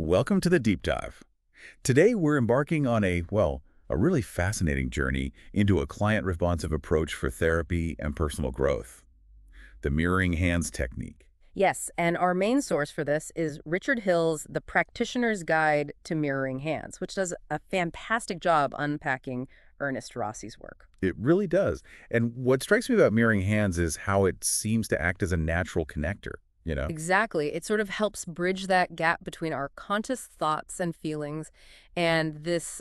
Welcome to the Deep Dive. Today we're embarking on a really fascinating journey into a client-responsive approach for therapy and personal growth, the mirroring hands technique. Yes, and our main source for this is Richard Hill's The Practitioner's Guide to Mirroring Hands, which does a fantastic job unpacking Ernest Rossi's work. It really does. And what strikes me about mirroring hands is how it seems to act as a natural connector. Exactly. It sort of helps bridge that gap between our conscious thoughts and feelings and this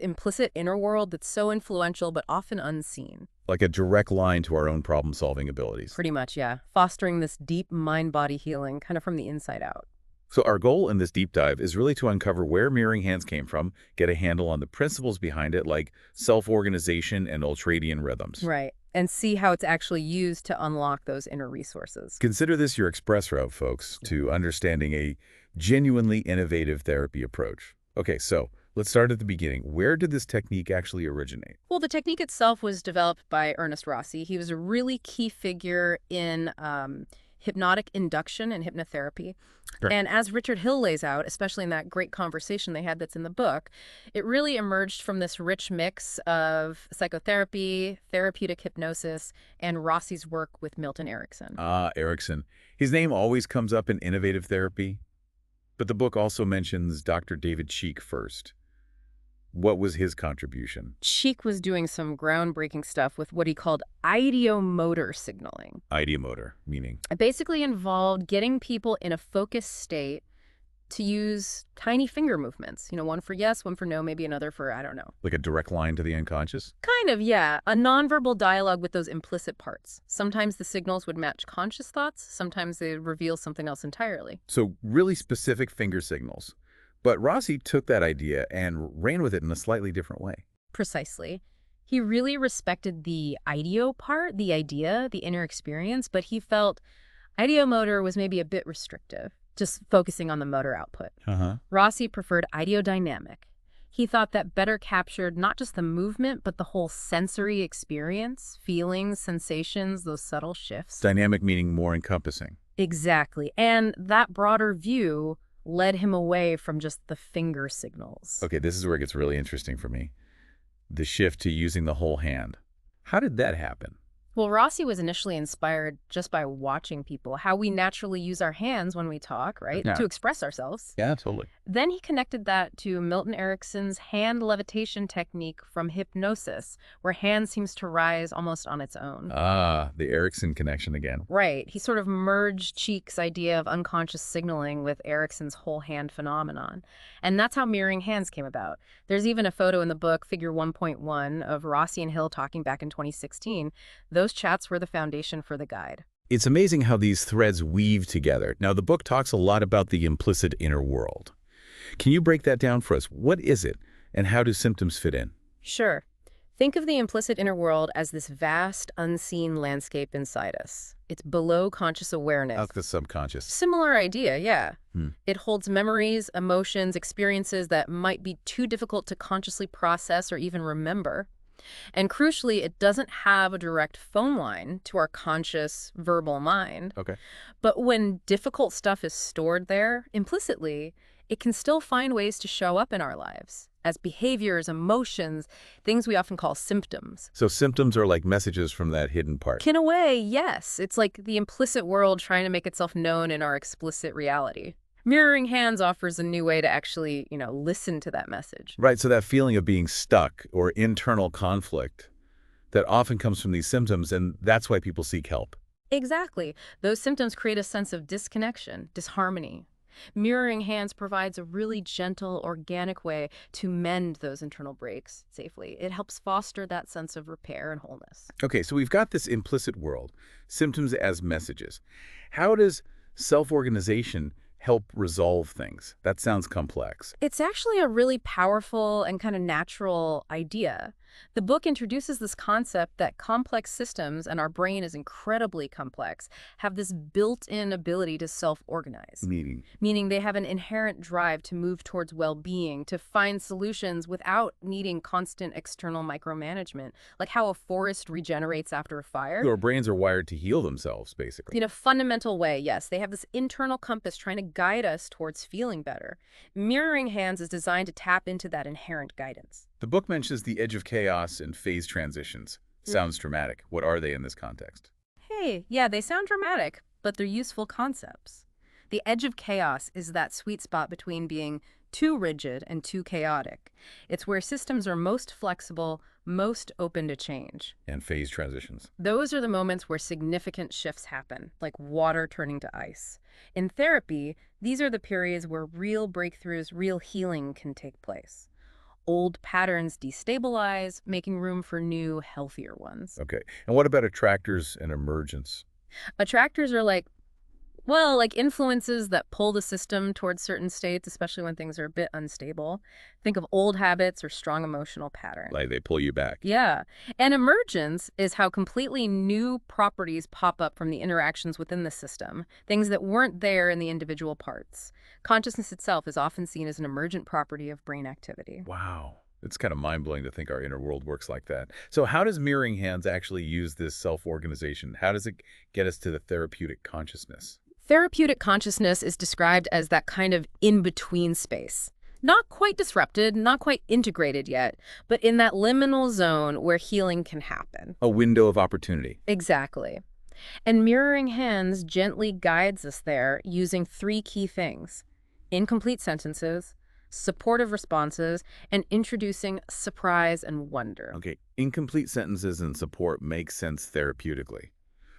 implicit inner world that's so influential but often unseen. Like a direct line to our own problem-solving abilities. Pretty much, yeah. Fostering this deep mind-body healing kind of from the inside out. So our goal in this deep dive is really to uncover where mirroring hands came from, get a handle on the principles behind it, like self-organization and ultradian rhythms. Right. And see how it's actually used to unlock those inner resources. Consider this your express route, folks, to understanding a genuinely innovative therapy approach. Okay, so let's start at the beginning. Where did this technique actually originate? Well, the technique itself was developed by Ernest Rossi. He was a really key figure in hypnotic induction and hypnotherapy. Sure. And as Richard Hill lays out, especially in that great conversation they had that's in the book, it really emerged from this rich mix of psychotherapy, therapeutic hypnosis, and Rossi's work with Milton Erickson. Ah, Erickson. His name always comes up in innovative therapy, but the book also mentions Dr. David Cheek first. What was his contribution? Cheek was doing some groundbreaking stuff with what he called ideomotor signaling. Ideomotor, meaning? It basically involved getting people in a focused state to use tiny finger movements. One for yes, one for no, maybe another for I don't know. Like a direct line to the unconscious? Kind of, yeah. A nonverbal dialogue with those implicit parts. Sometimes the signals would match conscious thoughts. Sometimes they reveal something else entirely. So really specific finger signals. But Rossi took that idea and ran with it in a slightly different way. Precisely. He really respected the ideo part, the idea, the inner experience, but he felt ideomotor was maybe a bit restrictive, just focusing on the motor output. Rossi preferred ideodynamic. He thought that better captured not just the movement, but the whole sensory experience, feelings, sensations, those subtle shifts. Dynamic meaning more encompassing. Exactly. And that broader view led him away from just the finger signals. Okay, this is where it gets really interesting for me. The shift to using the whole hand. How did that happen? Well, Rossi was initially inspired just by watching people, how we naturally use our hands when we talk, right? Yeah. To express ourselves. Yeah, totally. Then he connected that to Milton Erickson's hand levitation technique from hypnosis, where hand seems to rise almost on its own. Ah, the Erickson connection again. Right. He sort of merged Cheek's idea of unconscious signaling with Erickson's whole hand phenomenon. And that's how mirroring hands came about. There's even a photo in the book, figure 1.1, of Rossi and Hill talking back in 2016. Those chats were the foundation for the guide. It's amazing how these threads weave together. Now, the book talks a lot about the implicit inner world. Can you break that down for us? What is it, and how do symptoms fit in? Sure. Think of the implicit inner world as this vast, unseen landscape inside us. It's below conscious awareness. Like the subconscious. Similar idea, yeah. It holds memories, emotions, experiences that might be too difficult to consciously process or even remember. And crucially, it doesn't have a direct phone line to our conscious, verbal mind. Okay. But when difficult stuff is stored there, implicitly, it can still find ways to show up in our lives as behaviors, emotions, things we often call symptoms. So symptoms are like messages from that hidden part. In a way, yes. It's like the implicit world trying to make itself known in our explicit reality. Mirroring hands offers a new way to actually, listen to that message. Right, so that feeling of being stuck or internal conflict that often comes from these symptoms, and that's why people seek help. Exactly. Those symptoms create a sense of disconnection, disharmony. Mirroring hands provides a really gentle, organic way to mend those internal breaks safely. It helps foster that sense of repair and wholeness. Okay, so we've got this implicit world, symptoms as messages. How does self-organization help resolve things? That sounds complex. It's actually a really powerful and kind of natural idea. The book introduces this concept that complex systems, and our brain is incredibly complex, have this built-in ability to self-organize. Meaning they have an inherent drive to move towards well-being, to find solutions without needing constant external micromanagement, like how a forest regenerates after a fire. Our brains are wired to heal themselves, basically. In a fundamental way, yes. They have this internal compass trying to guide us towards feeling better. Mirroring Hands is designed to tap into that inherent guidance. The book mentions the edge of chaos and phase transitions. Sounds dramatic. What are they in this context? Hey, yeah, they sound dramatic, but they're useful concepts. The edge of chaos is that sweet spot between being too rigid and too chaotic. It's where systems are most flexible, most open to change. And phase transitions. Those are the moments where significant shifts happen, like water turning to ice. In therapy, these are the periods where real breakthroughs, real healing can take place. Old patterns destabilize, making room for new, healthier ones. Okay. And what about attractors and emergence? Attractors are like influences that pull the system towards certain states, especially when things are a bit unstable. Think of old habits or strong emotional patterns. Like they pull you back. Yeah. And emergence is how completely new properties pop up from the interactions within the system, things that weren't there in the individual parts. Consciousness itself is often seen as an emergent property of brain activity. Wow. It's kind of mind-blowing to think our inner world works like that. So how does Mirroring Hands actually use this self-organization? How does it get us to the therapeutic consciousness? Therapeutic consciousness is described as that kind of in-between space. Not quite disrupted, not quite integrated yet, but in that liminal zone where healing can happen. A window of opportunity. Exactly. And Mirroring Hands gently guides us there using 3 key things: incomplete sentences, supportive responses, and introducing surprise and wonder. Okay, incomplete sentences and support make sense therapeutically.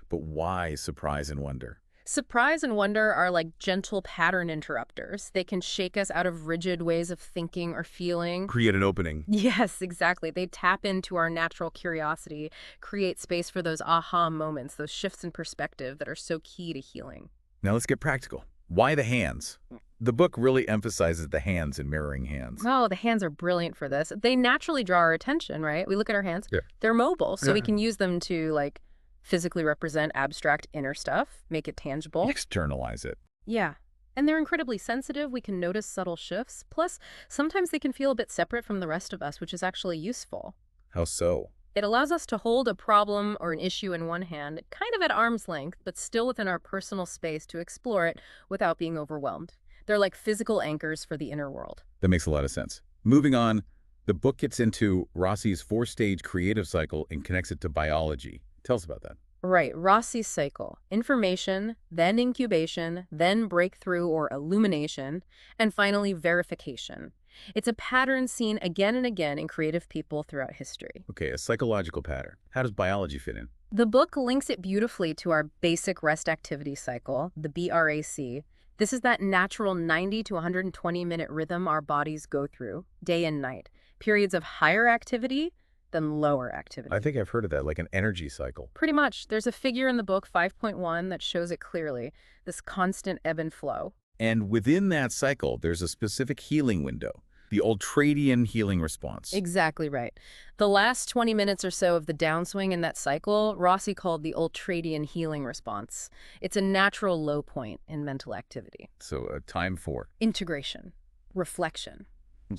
But why surprise and wonder? Surprise and wonder are like gentle pattern interrupters. They can shake us out of rigid ways of thinking or feeling. Create an opening. Yes, exactly. They tap into our natural curiosity, create space for those aha moments, those shifts in perspective that are so key to healing. Now let's get practical. Why the hands? The book really emphasizes the hands in Mirroring Hands. Oh, the hands are brilliant for this. They naturally draw our attention, right? We look at our hands. Yeah. They're mobile, so we can use them to, like, physically represent abstract inner stuff, make it tangible. Externalize it. Yeah. And they're incredibly sensitive. We can notice subtle shifts. Plus, sometimes they can feel a bit separate from the rest of us, which is actually useful. How so? It allows us to hold a problem or an issue in one hand, kind of at arm's length, but still within our personal space to explore it without being overwhelmed. They're like physical anchors for the inner world. That makes a lot of sense. Moving on, the book gets into Rossi's 4-stage creative cycle and connects it to biology. Tell us about that. Right, Rossi's cycle. Information, then incubation, then breakthrough or illumination, and finally verification. It's a pattern seen again and again in creative people throughout history. Okay, a psychological pattern. How does biology fit in? The book links it beautifully to our basic rest activity cycle, the BRAC. This is that natural 90 to 120-minute rhythm our bodies go through, day and night. Periods of higher activity, then lower activity. I think I've heard of that, like an energy cycle. Pretty much. There's a figure in the book, 5.1, that shows it clearly, this constant ebb and flow. And within that cycle, there's a specific healing window, the ultradian healing response. Exactly right. The last 20 minutes or so of the downswing in that cycle, Rossi called the ultradian healing response. It's a natural low point in mental activity. So a time for integration, reflection,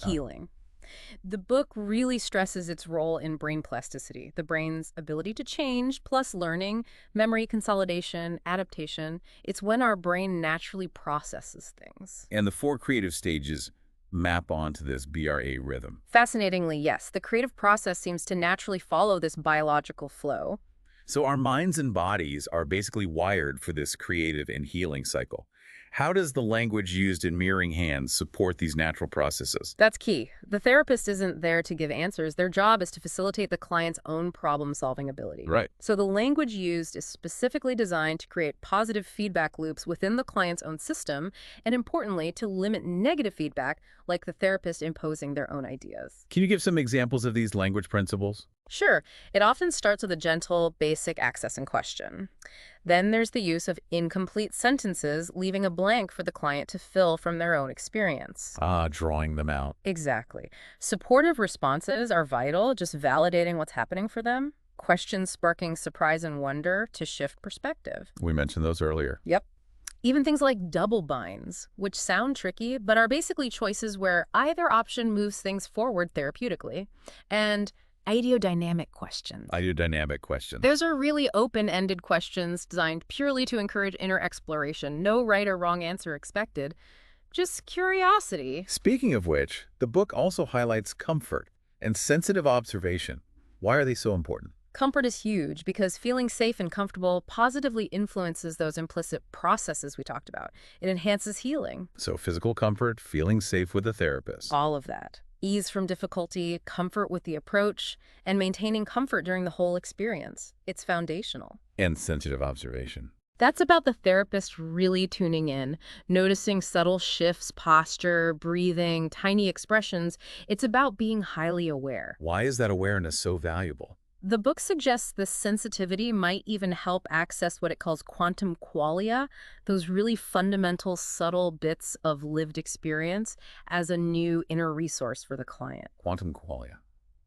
healing. The book really stresses its role in brain plasticity, the brain's ability to change, plus learning, memory consolidation, adaptation. It's when our brain naturally processes things. And the 4 creative stages map onto this BRA rhythm. Fascinatingly, yes, the creative process seems to naturally follow this biological flow. So our minds and bodies are basically wired for this creative and healing cycle. How does the language used in Mirroring Hands support these natural processes? That's key. The therapist isn't there to give answers. Their job is to facilitate the client's own problem-solving ability. Right. So the language used is specifically designed to create positive feedback loops within the client's own system, and importantly, to limit negative feedback, like the therapist imposing their own ideas. Can you give some examples of these language principles? Sure. It often starts with a gentle, basic access and question. Then there's the use of incomplete sentences, leaving a blank for the client to fill from their own experience. Drawing them out. Exactly. Exactly. Supportive responses are vital, just validating what's happening for them. Questions sparking surprise and wonder to shift perspective. We mentioned those earlier. Yep. Even things like double binds, which sound tricky, but are basically choices where either option moves things forward therapeutically. And ideodynamic questions. Ideodynamic questions. Those are really open-ended questions designed purely to encourage inner exploration. No right or wrong answer expected. Just curiosity. Speaking of which, the book also highlights comfort and sensitive observation. Why are they so important? Comfort is huge because feeling safe and comfortable positively influences those implicit processes we talked about. It enhances healing. So physical comfort, feeling safe with a therapist. All of that. Ease from difficulty, comfort with the approach, and maintaining comfort during the whole experience. It's foundational. And sensitive observation. That's about the therapist really tuning in, noticing subtle shifts, posture, breathing, tiny expressions. It's about being highly aware. Why is that awareness so valuable? The book suggests this sensitivity might even help access what it calls quantum qualia, those really fundamental, subtle bits of lived experience as a new inner resource for the client. Quantum qualia.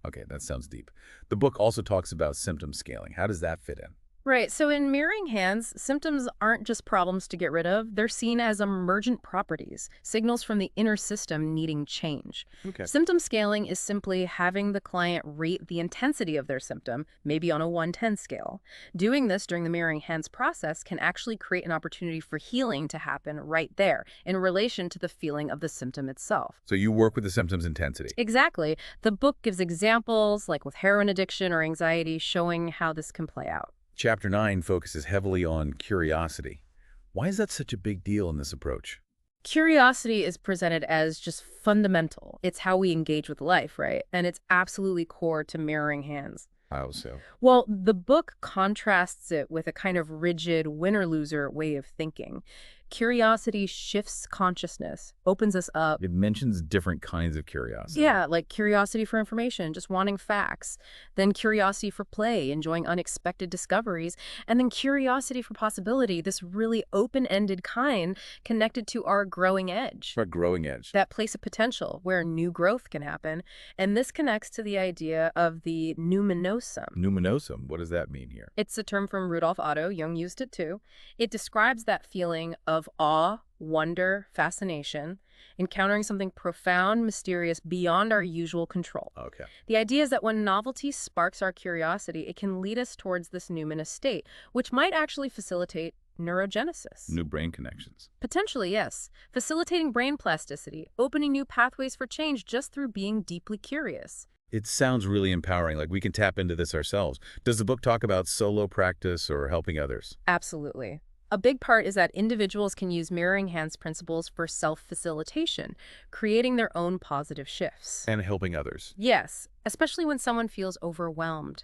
Okay, that sounds deep. The book also talks about symptom scaling. How does that fit in? Right, so in mirroring hands, symptoms aren't just problems to get rid of. They're seen as emergent properties, signals from the inner system needing change. Okay. Symptom scaling is simply having the client rate the intensity of their symptom, maybe on a 1-10 scale. Doing this during the mirroring hands process can actually create an opportunity for healing to happen right there in relation to the feeling of the symptom itself. So you work with the symptom's intensity. Exactly. The book gives examples, like with heroin addiction or anxiety, showing how this can play out. Chapter 9 focuses heavily on curiosity. Why is that such a big deal in this approach? Curiosity is presented as just fundamental. It's how we engage with life, right? And it's absolutely core to mirroring hands. How so? Well, the book contrasts it with a kind of rigid winner-loser way of thinking. Curiosity shifts consciousness, opens us up. It mentions different kinds of curiosity. Yeah, like curiosity for information, just wanting facts. Then curiosity for play, enjoying unexpected discoveries. And then curiosity for possibility, this really open-ended kind connected to our growing edge. Our growing edge. That place of potential where new growth can happen. And this connects to the idea of the numinosum. Numinosum, what does that mean here? It's a term from Rudolf Otto. Jung used it too. It describes that feeling of awe, wonder, fascination, encountering something profound, mysterious, beyond our usual control. Okay. The idea is that when novelty sparks our curiosity, it can lead us towards this numinous state, which might actually facilitate neurogenesis. New brain connections. Potentially, yes. Facilitating brain plasticity, opening new pathways for change just through being deeply curious. It sounds really empowering, like we can tap into this ourselves. Does the book talk about solo practice or helping others? Absolutely. A big part is that individuals can use mirroring hands principles for self-facilitation, creating their own positive shifts. And helping others. Yes, especially when someone feels overwhelmed.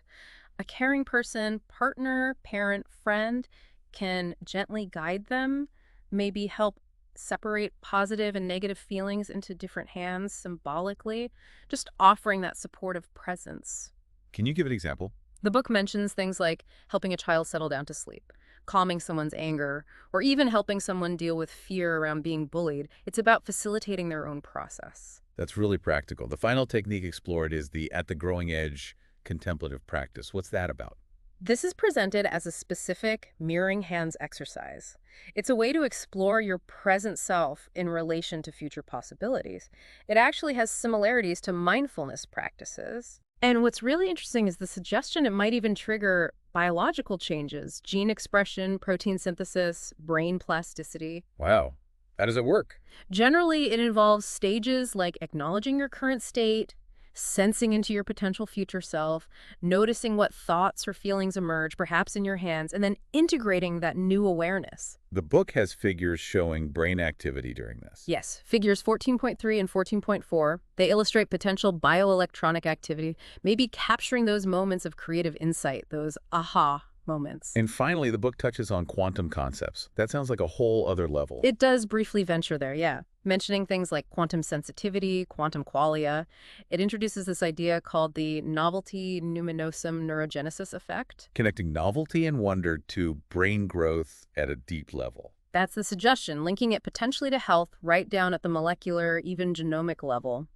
A caring person, partner, parent, friend can gently guide them, maybe help separate positive and negative feelings into different hands symbolically, just offering that supportive presence. Can you give an example? The book mentions things like helping a child settle down to sleep, calming someone's anger, or even helping someone deal with fear around being bullied. It's about facilitating their own process. That's really practical. The final technique explored is the at the growing edge contemplative practice. What's that about? This is presented as a specific mirroring hands exercise. It's a way to explore your present self in relation to future possibilities. It actually has similarities to mindfulness practices. And what's really interesting is the suggestion it might even trigger biological changes, gene expression, protein synthesis, brain plasticity. Wow. How does it work? Generally, it involves stages like acknowledging your current state, sensing into your potential future self, noticing what thoughts or feelings emerge, perhaps in your hands, and then integrating that new awareness. The book has figures showing brain activity during this. Yes, figures 14.3 and 14.4, they illustrate potential bioelectronic activity, maybe capturing those moments of creative insight, those aha moments. And finally, the book touches on quantum concepts. That sounds like a whole other level. It does briefly venture there, yeah. Mentioning things like quantum sensitivity, quantum qualia. It introduces this idea called the novelty numinosum neurogenesis effect. Connecting novelty and wonder to brain growth at a deep level. That's the suggestion, linking it potentially to health right down at the molecular, even genomic level.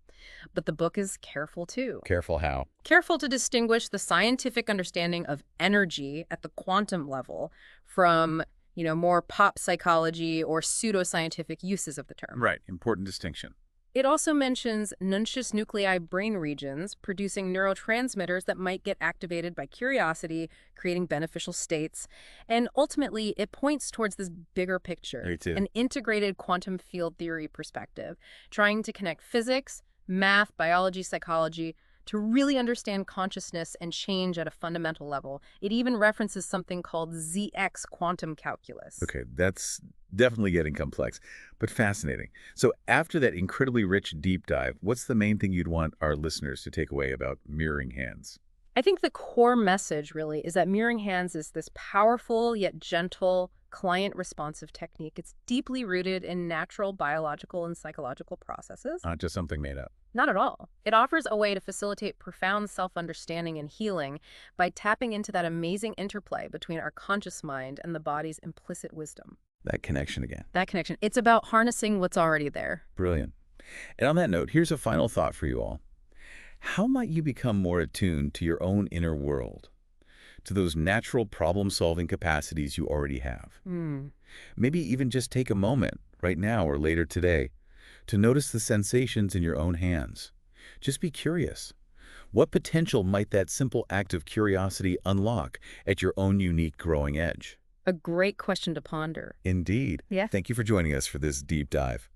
But the book is careful, too. Careful how? Careful to distinguish the scientific understanding of energy at the quantum level from, more pop psychology or pseudoscientific uses of the term. Right. Important distinction. It also mentions nuncius nuclei brain regions producing neurotransmitters that might get activated by curiosity, creating beneficial states. And ultimately, it points towards this bigger picture, Me too. an integrated quantum field theory perspective, trying to connect physics, math, biology, psychology, to really understand consciousness and change at a fundamental level. It even references something called ZX quantum calculus. Okay, that's definitely getting complex, but fascinating. So after that incredibly rich deep dive, what's the main thing you'd want our listeners to take away about mirroring hands? I think the core message really is that mirroring hands is this powerful yet gentle client-responsive technique. It's deeply rooted in natural biological and psychological processes. Not just something made up. Not at all. It offers a way to facilitate profound self-understanding and healing by tapping into that amazing interplay between our conscious mind and the body's implicit wisdom. That connection again. That connection. It's about harnessing what's already there. Brilliant. And on that note, here's a final thought for you all. How might you become more attuned to your own inner world, to those natural problem-solving capacities you already have? Maybe even just take a moment, right now or later today, to notice the sensations in your own hands. Just be curious. What potential might that simple act of curiosity unlock at your own unique growing edge? A great question to ponder. Indeed. Yeah. Thank you for joining us for this deep dive.